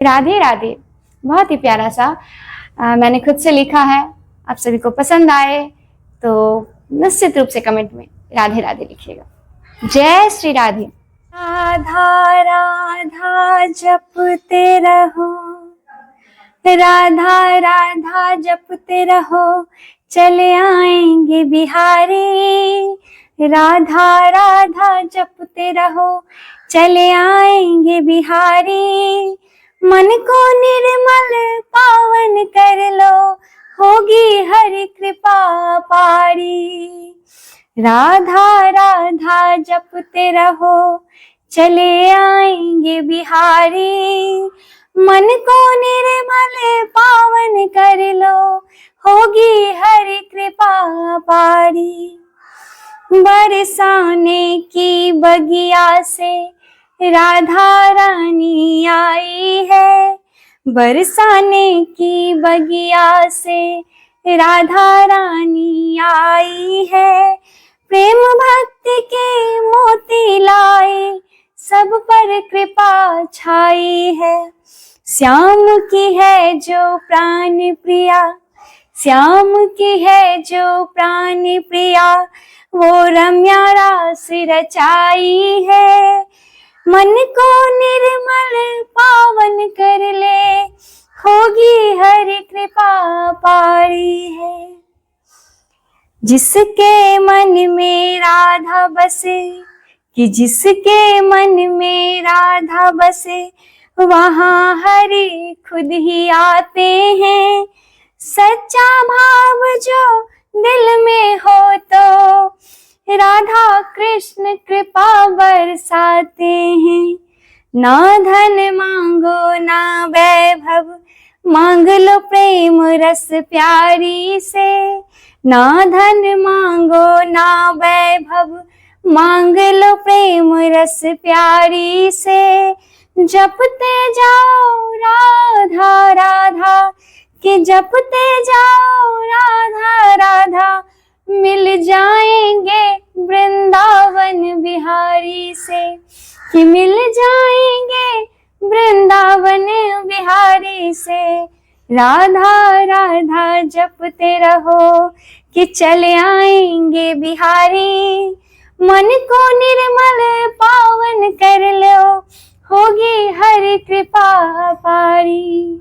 राधे राधे बहुत ही प्यारा सा मैंने खुद से लिखा है। आप सभी को पसंद आए तो निश्चित रूप से कमेंट में राधे राधे लिखिएगा। जय श्री राधे। राधा राधा जपते रहो, राधा राधा जपते रहो, चले आएंगे बिहारी। राधा राधा जपते रहो, चले आएंगे बिहारी। मन को निर्मल पावन कर लो, होगी हरि कृपा पारी। राधा राधा जपते रहो, चले आएंगे बिहारी। मन को निर्मल पावन कर लो, होगी हरि कृपा पारी। बरसाने की बगिया से राधा रानी आई है, बरसाने की बगिया से राधा रानी आई है। प्रेम भक्ति के मोती लाए, सब पर कृपा छाई है। श्याम की है जो प्राण प्रिया, श्याम की है जो प्राण प्रिया, वो रम्या रास रचाई है। मन को निर्मल पावन कर ले, होगी हरि कृपा पारी है। जिसके मन में राधा बसे, कि जिसके मन में राधा बसे, वहाँ हरि खुद ही आते हैं। सच्चा भाव जो दिल में हो तो राधा कृष्ण कृपा बरसाते हैं। ना धन मांगो ना वैभव, मांग लो प्रेम रस प्यारी से। ना धन मांगो ना वैभव, मांग लो प्रेम रस प्यारी से। जपते जाओ राधा राधा, कि जपते जाओ राधा राधा, मिल जाएंगे वृंदावन बिहारी से। कि मिल जाएंगे वृंदावन बिहारी से। राधा राधा जपते रहो, कि चले आएंगे बिहारी। मन को निर्मल पावन कर लो, होगी हरि कृपा पारी।